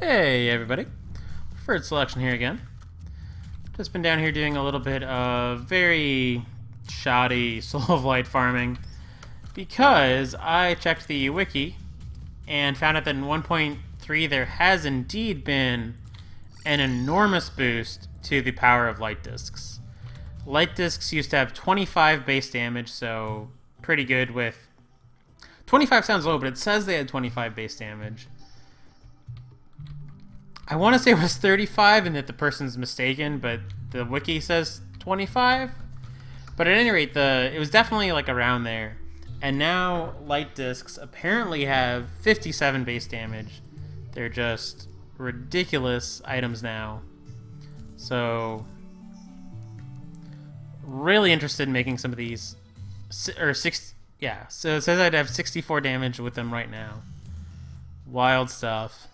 Hey everybody, Preferred Selection here again. Just been down here doing a little bit of very shoddy Soul of Light farming because I checked the wiki and found out that in 1.3 there has indeed been an enormous boost to the power of light discs. Light discs used to have 25 base damage, so pretty good with... 25 sounds low, but it says they had 25 base damage. I want to say it was 35 and that the person's mistaken, but the wiki says 25. But at any rate, it was definitely like around there. And now light discs apparently have 57 base damage. They're just ridiculous items now. So really interested in making some of these, or six. Yeah, so it says I'd have 64 damage with them right now. Wild stuff.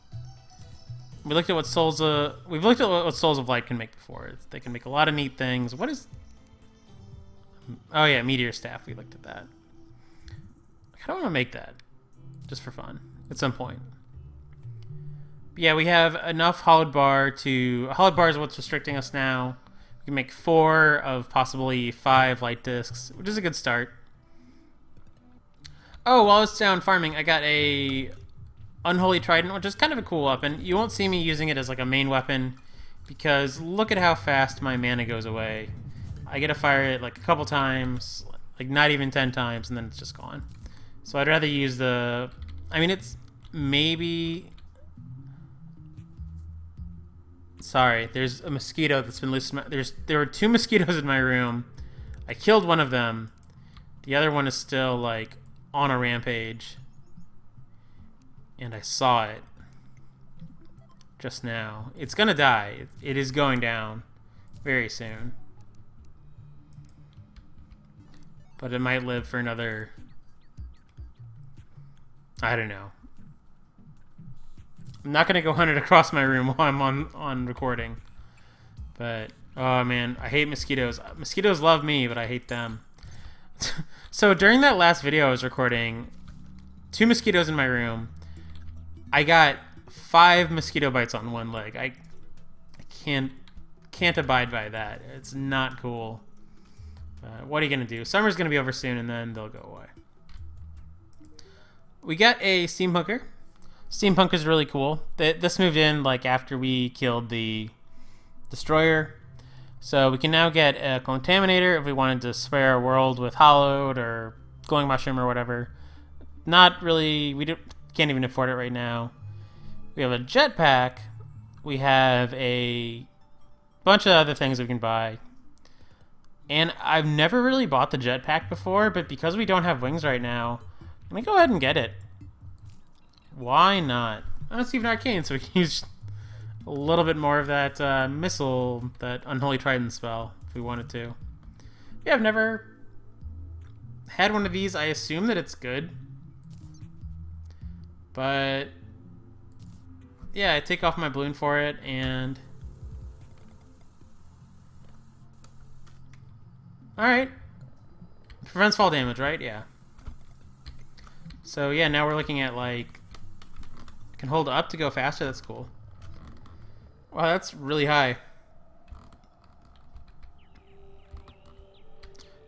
We looked at what we've looked at what Souls of Light can make before. They can make a lot of neat things. What is? Oh yeah, Meteor Staff. We looked at that. I kind of want to make that, just for fun, at some point. But yeah, we have enough hollowed bar to. Hollowed bar is what's restricting us now. We can make 4 of possibly 5 light discs, which is a good start. Oh, while I was down farming, I got a Unholy Trident, which is kind of a cool weapon. You won't see me using it as like a main weapon because look at how fast my mana goes away. I get to fire it like a couple times, like not even 10 times, and then it's just gone. So I'd rather use the... I mean, it's maybe... Sorry, there's a mosquito that's been loose. There were 2 mosquitoes in my room. I killed one of them. The other one is still like on a rampage. And I saw it just now. It's gonna die. It is going down very soon. But it might live for another... I don't know. I'm not gonna go hunt it across my room while I'm on recording. But, oh man, I hate mosquitoes. Mosquitoes love me, but I hate them. So during that last video I was recording, 2 mosquitoes in my room. I got 5 mosquito bites on one leg. I can't abide by that. It's not cool. What are you gonna do? Summer's gonna be over soon, and then they'll go away. We got a steampunker. Steampunk is really cool. This moved in like after we killed the destroyer, so we can now get a contaminator if we wanted to spare our world with hollowed or glowing mushroom or whatever. Not really. Can't even afford it right now. We have a jetpack. We have a bunch of other things we can buy. And I've never really bought the jetpack before, but because we don't have wings right now, let me go ahead and get it. Why not? Oh, it's even arcane, so we can use a little bit more of that missile, that Unholy Trident spell, if we wanted to. Yeah, I've never had one of these. I assume that it's good. But yeah, I take off my balloon for it, and alright. Prevents fall damage, right? Yeah. So yeah, now we're looking at like, I can hold up to go faster. That's cool. Wow, that's really high.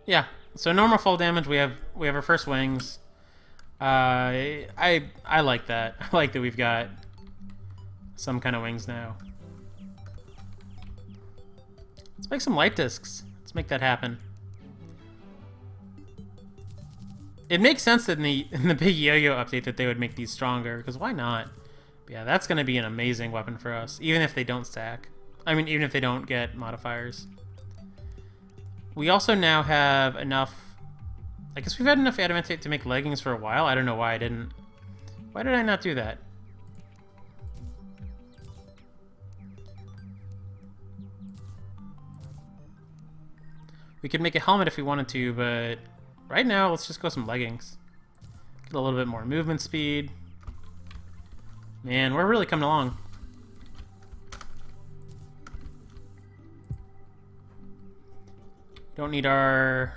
Yeah. So normal fall damage. We have our first wings. I like that. I like that we've got some kind of wings now. Let's make some light discs. Let's make that happen. It makes sense that in the big yo-yo update that they would make these stronger, because why not? But yeah, that's going to be an amazing weapon for us, even if they don't stack. I mean, even if they don't get modifiers. We also now have enough... I guess we've had enough adamantite to make leggings for a while. I don't know why I didn't. Why did I not do that? We could make a helmet if we wanted to, but right now, let's just go some leggings. Get a little bit more movement speed. Man, we're really coming along. Don't need our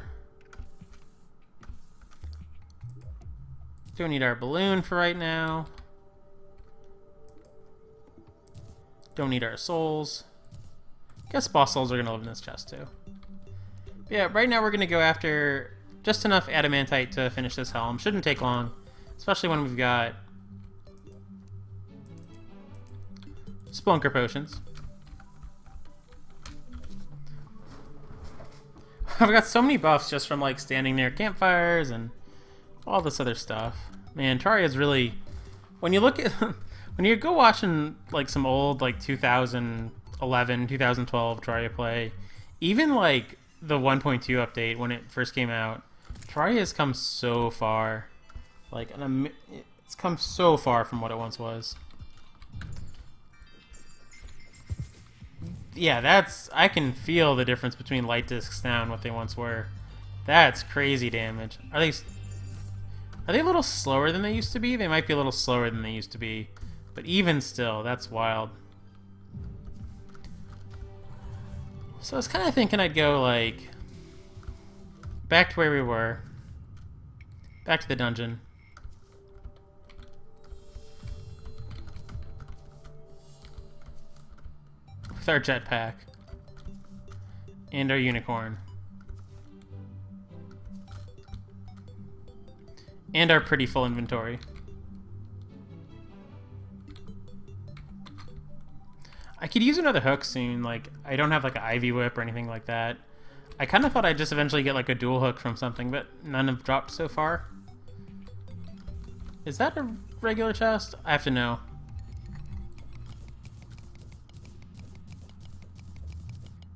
balloon for right now. Don't need our souls. Guess boss souls are gonna live in this chest too. But yeah, right now we're gonna go after just enough adamantite to finish this helm. Shouldn't take long, especially when we've got Splunker potions. I've got so many buffs just from like standing near campfires and all this other stuff. Man, Terraria is really, when you look at when you go watching like some old like 2011, 2012 Terraria play, even like the 1.2 update when it first came out, Terraria has come so far. Like it's come so far from what it once was. Yeah, I can feel the difference between light discs now and what they once were. That's crazy damage. Are they a little slower than they used to be? They might be a little slower than they used to be. But even still, that's wild. So I was kind of thinking I'd go, like, back to where we were. Back to the dungeon. With our jetpack. And our unicorn. And our pretty full inventory. I could use another hook soon. Like, I don't have like an Ivy Whip or anything like that. I kind of thought I'd just eventually get like a dual hook from something, but none have dropped so far. Is that a regular chest? I have to know.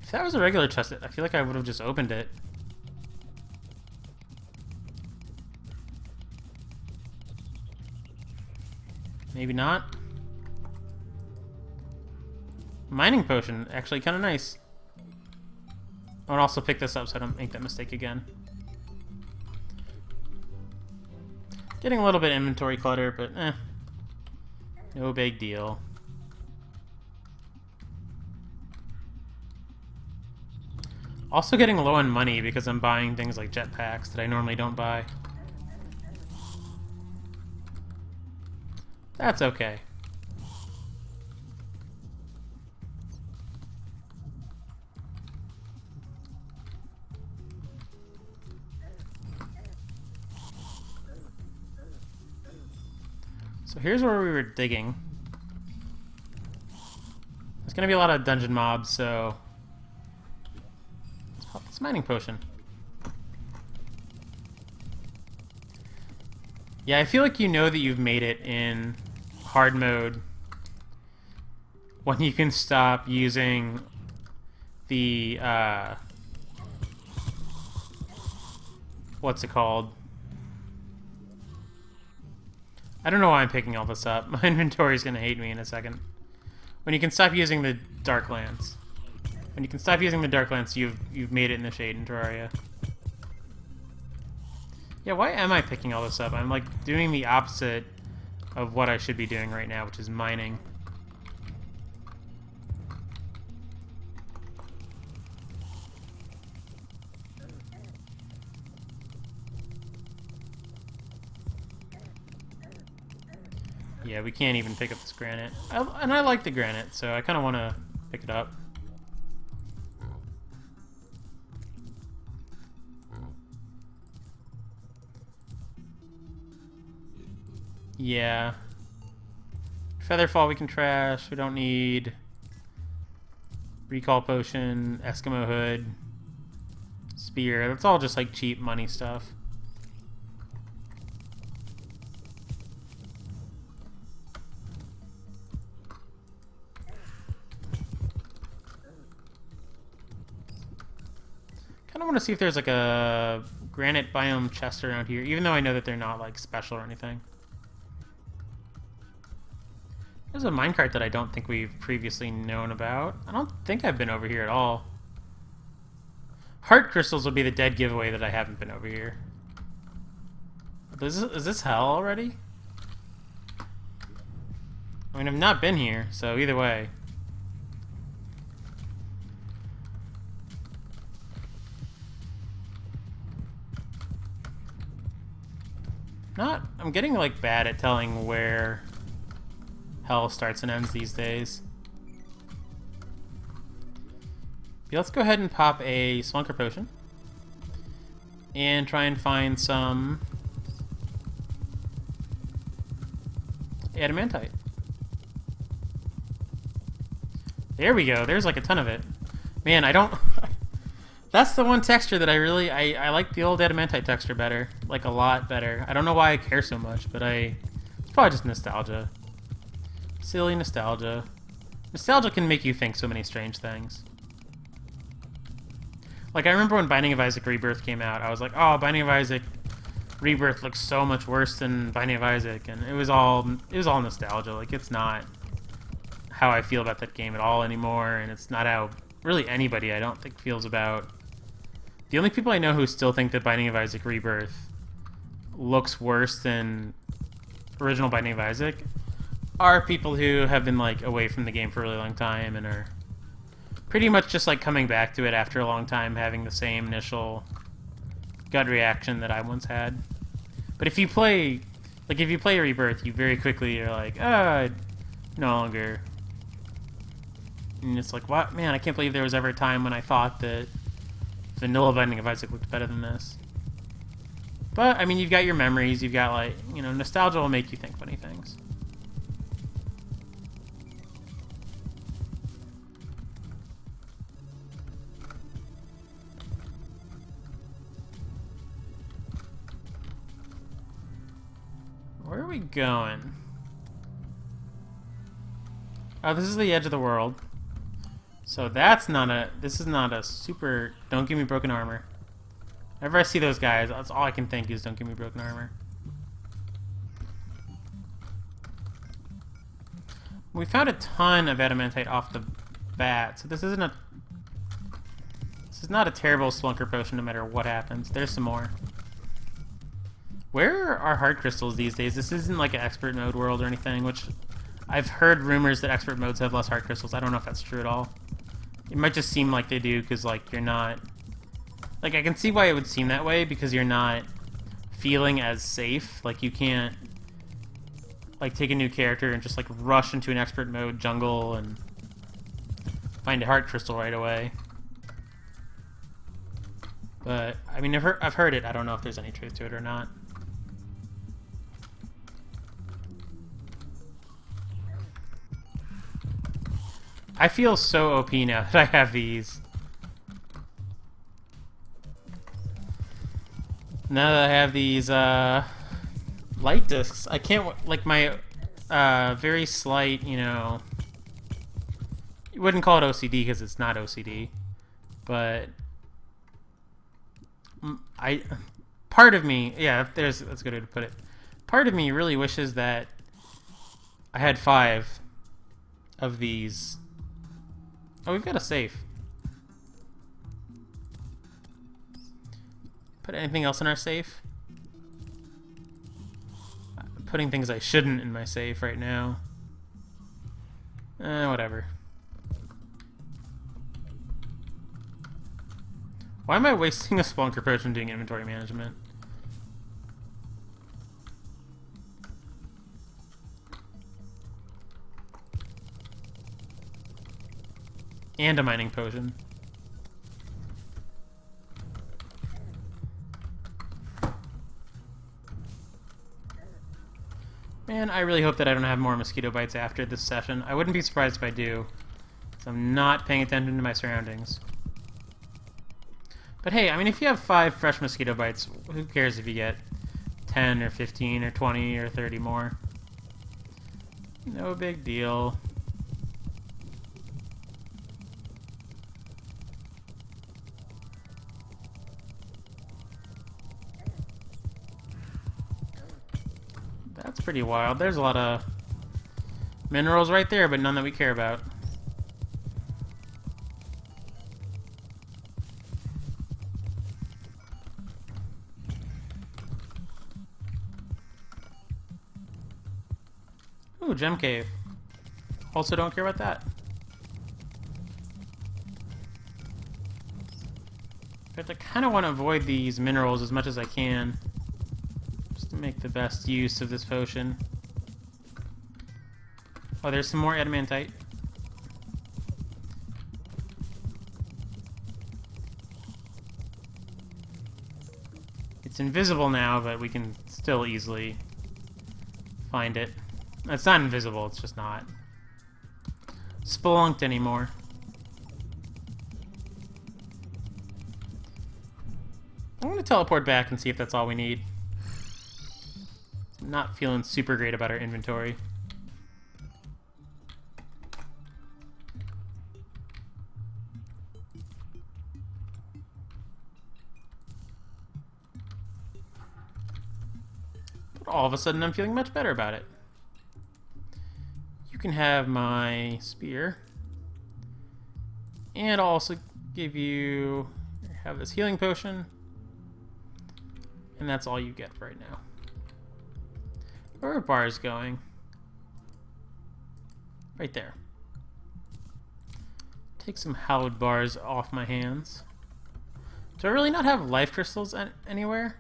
If that was a regular chest, I feel like I would have just opened it. Maybe not. Mining potion, actually kind of nice. I would also pick this up so I don't make that mistake again. Getting a little bit of inventory clutter, but no big deal. Also getting low on money because I'm buying things like jetpacks that I normally don't buy. That's okay. So here's where we were digging. There's gonna be a lot of dungeon mobs, so let's pop this mining potion. Yeah, I feel like you know that you've made it in hard mode when you can stop using the what's it called? I don't know why I'm picking all this up. My inventory's gonna hate me in a second. When you can stop using the Darklands. When you can stop using the Darklands, you've made it in the shade in Terraria. Yeah, why am I picking all this up? I'm like doing the opposite of what I should be doing right now, which is mining. Yeah, we can't even pick up this granite. And I like the granite, so I kind of want to pick it up. Yeah. Featherfall we can trash. We don't need recall potion, Eskimo hood, spear. That's all just like cheap money stuff. Kind of want to see if there's like a granite biome chest around here, even though I know that they're not like special or anything. There's a minecart that I don't think we've previously known about. I don't think I've been over here at all. Heart crystals will be the dead giveaway that I haven't been over here. Is this hell already? I mean, I've not been here, so either way. I'm getting like bad at telling where hell starts and ends these days. Yeah, let's go ahead and pop a Slunker Potion. And try and find some adamantite. There we go. There's like a ton of it. Man, I don't... That's the one texture that I like the old adamantite texture better. Like, a lot better. I don't know why I care so much, but it's probably just nostalgia. Silly nostalgia. Nostalgia can make you think so many strange things. Like, I remember when Binding of Isaac Rebirth came out, I was like, oh, Binding of Isaac Rebirth looks so much worse than Binding of Isaac, and it was all nostalgia. Like, it's not how I feel about that game at all anymore, and it's not how really anybody, I don't think, feels about... The only people I know who still think that Binding of Isaac Rebirth looks worse than original Binding of Isaac are people who have been, like, away from the game for a really long time and are pretty much just, like, coming back to it after a long time, having the same initial gut reaction that I once had. But if you play Rebirth, you very quickly are like, oh, no longer... And it's like, what? Man, I can't believe there was ever a time when I thought that vanilla Binding of Isaac looked better than this. But, I mean, you've got your memories, you've got, like, you know, nostalgia will make you think funny things. Where are we going? Oh, this is the edge of the world. So this is not a super, don't give me broken armor. Whenever I see those guys, that's all I can think is don't give me broken armor. We found a ton of adamantite off the bat, so this is not a terrible Slunker Potion no matter what happens. There's some more. Where are heart crystals these days? This isn't like an expert mode world or anything, which I've heard rumors that expert modes have less heart crystals. I don't know if that's true at all. It might just seem like they do because, like, you're not... Like, I can see why it would seem that way because you're not feeling as safe. Like, you can't, like, take a new character and just, like, rush into an expert mode jungle and find a heart crystal right away. But, I mean, I've heard it. I don't know if there's any truth to it or not. I feel so OP now that I have these. Now that I have these light discs, I can't, like, my very slight, you know, you wouldn't call it OCD because it's not OCD, but part of me, yeah, that's a good way to put it. Part of me really wishes that I had 5 of these. Oh, we've got a safe. Put anything else in our safe? I'm putting things I shouldn't in my safe right now. Whatever. Why am I wasting a Spelunker Potion doing inventory management? And a mining potion. Man, I really hope that I don't have more mosquito bites after this session. I wouldn't be surprised if I do. So I'm not paying attention to my surroundings. But hey, I mean, if you have 5 fresh mosquito bites, who cares if you get 10 or 15 or 20 or 30 more? No big deal. That's pretty wild. There's a lot of minerals right there, but none that we care about. Ooh, gem cave. Also don't care about that. But I kind of want to avoid these minerals as much as I can. To make the best use of this potion. Oh, there's some more adamantite. It's invisible now, but we can still easily find it. It's not invisible, it's just not spelunked anymore. I'm going to teleport back and see if that's all we need. I'm not feeling super great about our inventory. But all of a sudden I'm feeling much better about it. You can have my spear. And I'll also give you... have this healing potion. And that's all you get for right now. Where are bars going? Right there. Take some hallowed bars off my hands. Do I really not have life crystals anywhere?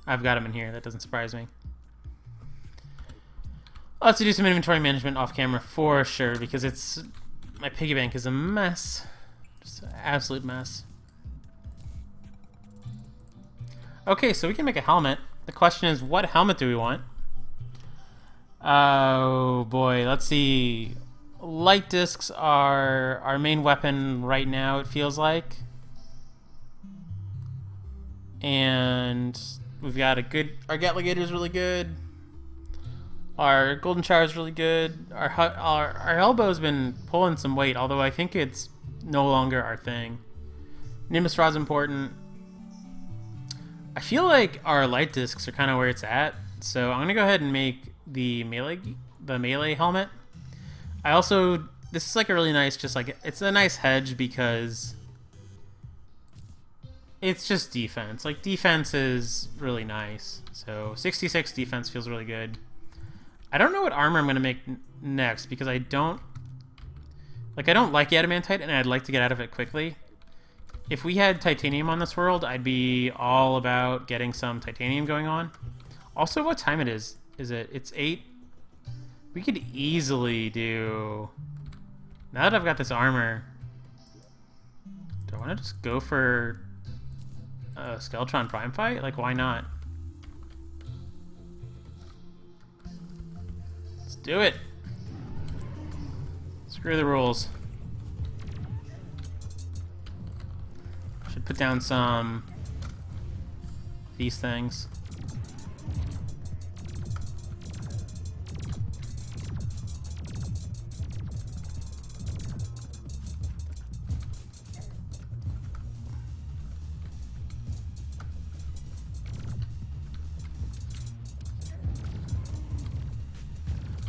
I've got them in here. That doesn't surprise me. I'll have to do some inventory management off camera for sure, because it's... my piggy bank is a mess. Just an absolute mess. Okay, so we can make a helmet. The question is, what helmet do we want? Oh boy, let's see. Light discs are our main weapon right now, it feels like. And we've got a good... our Gatligator is really good. Our Golden Shower is really good. Our elbow's been pulling some weight, although I think it's no longer our thing. Nimbus Rod's important. I feel like our light discs are kind of where it's at, so I'm gonna go ahead and make the melee helmet. I also... this is like a really nice, just like... it's a nice hedge because... it's just defense. Like, defense is really nice. So, 66 defense feels really good. I don't know what armor I'm going to make next, because I don't like adamantite, and I'd like to get out of it quickly. If we had titanium on this world, I'd be all about getting some titanium going on. Also, what time it is? It's 8? We could easily do... now that I've got this armor, do I want to just go for a Skeletron Prime fight? Like, why not? Do it. Screw the rules. Should put down some these things.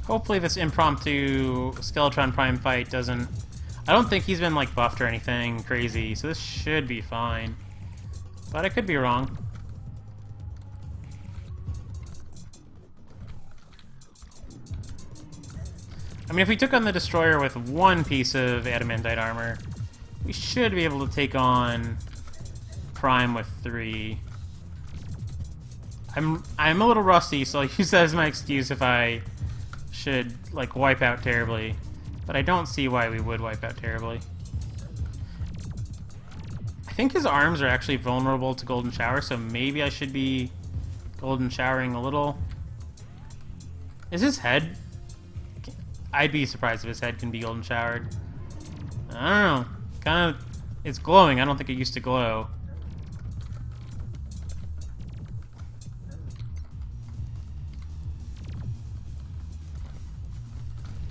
Hopefully this impromptu Skeletron Prime fight doesn't... I don't think he's been, like, buffed or anything crazy, so this should be fine. But I could be wrong. I mean, if we took on the Destroyer with one piece of adamantite armor, we should be able to take on Prime with 3. I'm a little rusty, so I'll use that as my excuse if I... should, like, wipe out terribly. But I don't see why we would wipe out terribly. I think his arms are actually vulnerable to Golden Shower, so maybe I should be Golden Showering a little. Is his head... I'd be surprised if his head can be Golden Showered. I don't know. Kind of... it's glowing. I don't think it used to glow.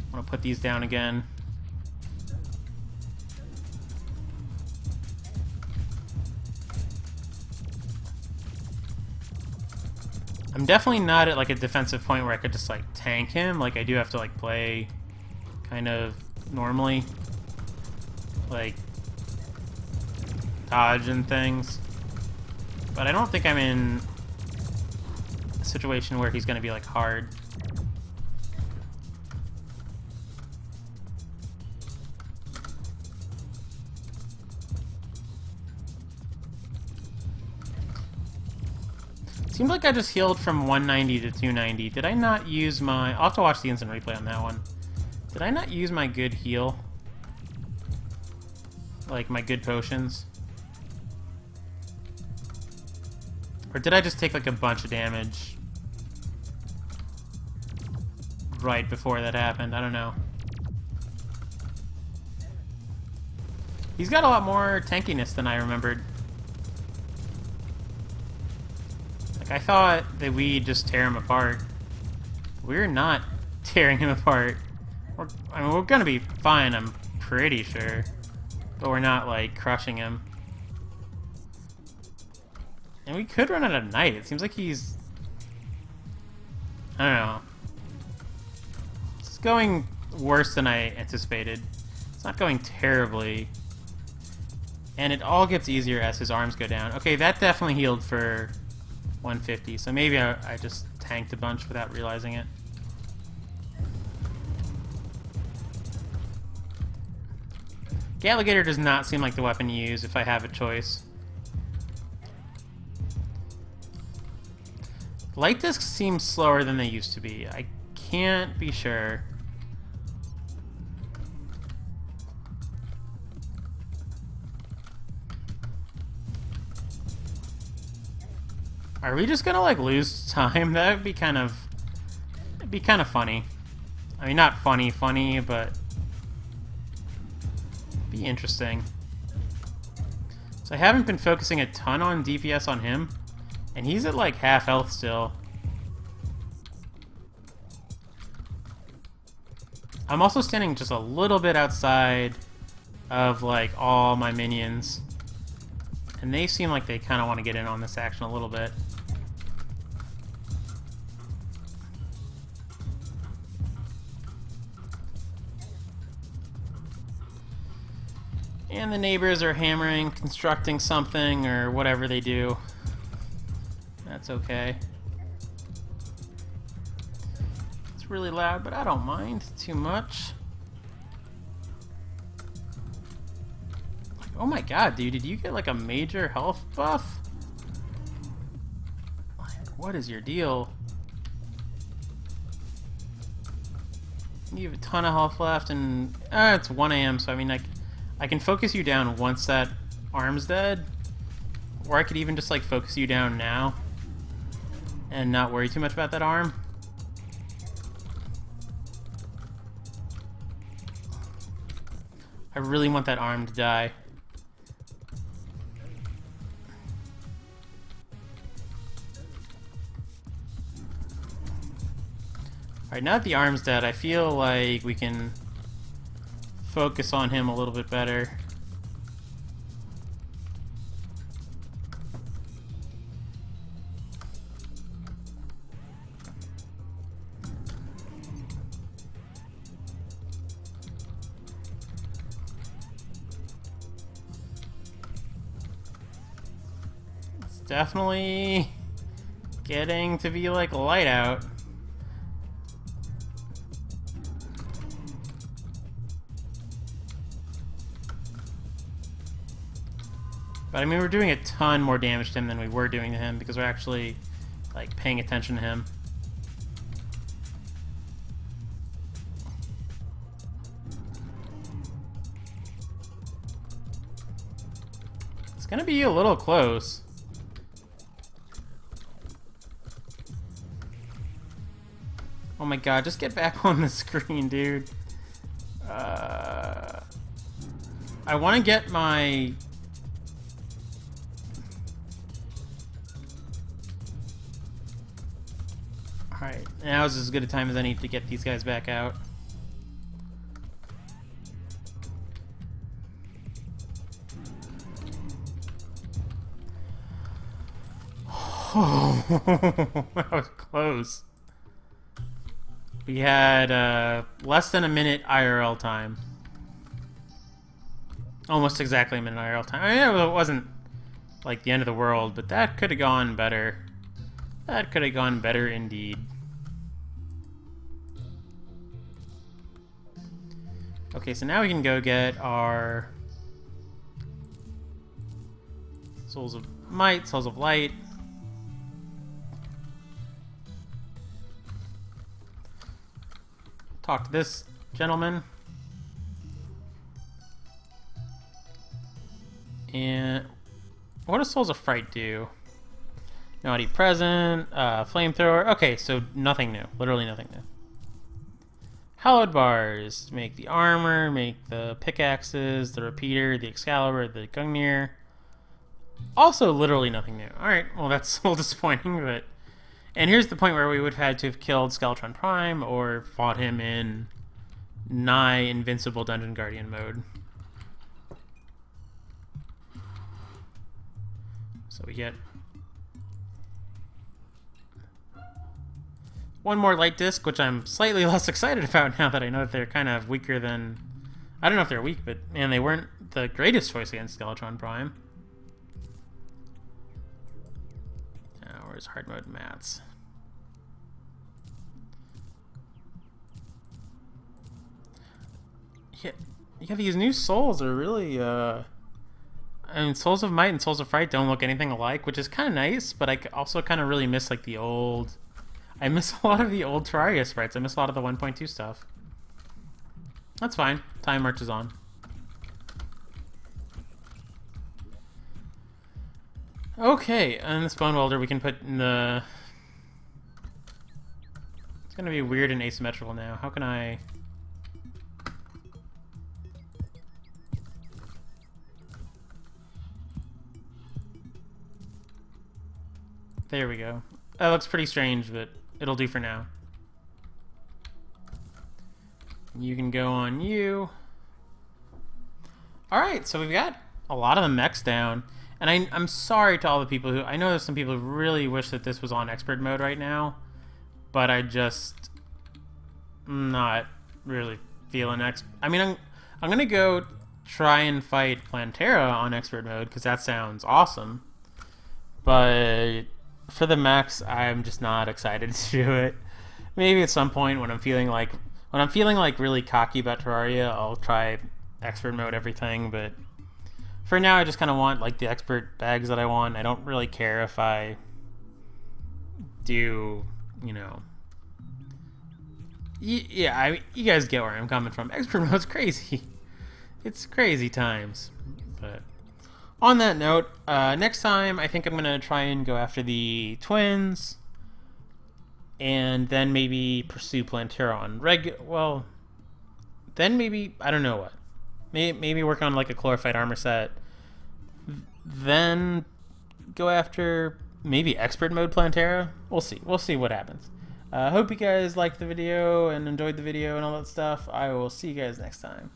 I'm gonna put these down again. I'm definitely not at like a defensive point where I could just like tank him. Like I do have to like play kind of normally, like dodge and things. But I don't think I'm in a situation where he's gonna be like hard. Seems like I just healed from 190 to 290. Did I not use my... I'll have to watch the instant replay on that one. Did I not use my good heal? like my good potions. Or did I just take like a bunch of damage right before that happened? I don't know. He's got a lot more tankiness than I remembered. Like, I thought that we'd just tear him apart. We're not tearing him apart. I mean, we're gonna be fine, I'm pretty sure. But we're not, like, crushing him. And we could run out of night. It seems like he's... I don't know. It's going worse than I anticipated. It's not going terribly. And it all gets easier as his arms go down. Okay, that definitely healed for 150, so maybe I just tanked a bunch without realizing it. Galligator does not seem like the weapon to use if I have a choice. Light discs seem slower than they used to be. I can't be sure. Are we just gonna like lose time? That would be kind of... it'd be kind of funny. I mean, not funny, but be interesting. So I haven't been focusing a ton on DPS on him, and he's at like half health still. I'm also standing just a little bit outside of like all my minions, and they seem like they kind of want to get in on this action a little bit. And the neighbors are hammering, constructing something, or whatever they do. That's okay. It's really loud, but I don't mind too much. Oh my god, dude, did you get like a major health buff? Like, what is your deal? You have a ton of health left, and it's 1 AM, so I mean, I can focus you down once that arm's dead, or I could even just like focus you down now and not worry too much about that arm. I really want that arm to die. Alright, now that the arm's dead, I feel like we can focus on him a little bit better. It's definitely getting to be like light out. But I mean, we're doing a ton more damage to him than we were doing to him because we're actually like paying attention to him. It's gonna be a little close. Oh my god, just get back on the screen, dude. I want to get my... Alright, now is as good a time as any to get these guys back out. Oh, that was close. We had less than a minute IRL time. Almost exactly a minute IRL time. I mean, it wasn't like the end of the world, but that could have gone better. That could have gone better indeed. Okay, so now we can go get our Souls of Might, Souls of Light. Talk to this gentleman. And what does Souls of Fright do? Naughty Present, Flamethrower. Okay, so nothing new. Literally nothing new. Hallowed Bars. Make the armor, make the pickaxes, the repeater, the Excalibur, the Gungnir. Also literally nothing new. Alright, well that's a little disappointing, but... And here's the point where we would have had to have killed Skeletron Prime or fought him in nigh invincible Dungeon Guardian mode. So we get one more light disc, which I'm slightly less excited about now that I know that they're kind of weaker than... I don't know if they're weak, but man, they weren't the greatest choice against Skeletron Prime. Where's hard mode mats? Yeah, these new souls are really, I mean, Souls of Might and Souls of Fright don't look anything alike, which is kind of nice, but I also kind of really miss, like, the old... I miss a lot of the old Terraria sprites. I miss a lot of the 1.2 stuff. That's fine. Time marches on. Okay, and this bone welder we can put in the... It's gonna be weird and asymmetrical now. How can I... There we go. That looks pretty strange, but it'll do for now. You can go on you. Alright, so we've got a lot of the mechs down. And I'm sorry to all the people who... I know there's some people who really wish that this was on expert mode right now. But I just... not really feeling... I mean, I'm going to go try and fight Plantera on expert mode, because that sounds awesome. But for the mechs, I'm just not excited to do it. Maybe at some point when I'm feeling like... really cocky about Terraria, I'll try expert mode everything, but... For now, I just kind of want, like, the expert bags that I want. I don't really care if I do, you know... Yeah, you guys get where I'm coming from. Expert mode's crazy. It's crazy times. But on that note, next time, I think I'm going to try and go after the twins. And then maybe pursue Plantera on well, then maybe... I don't know what. Maybe work on like a chlorophyte armor set. Then go after maybe expert mode Plantera. We'll see. We'll see what happens. Hope you guys liked the video and enjoyed the video and all that stuff. I will see you guys next time.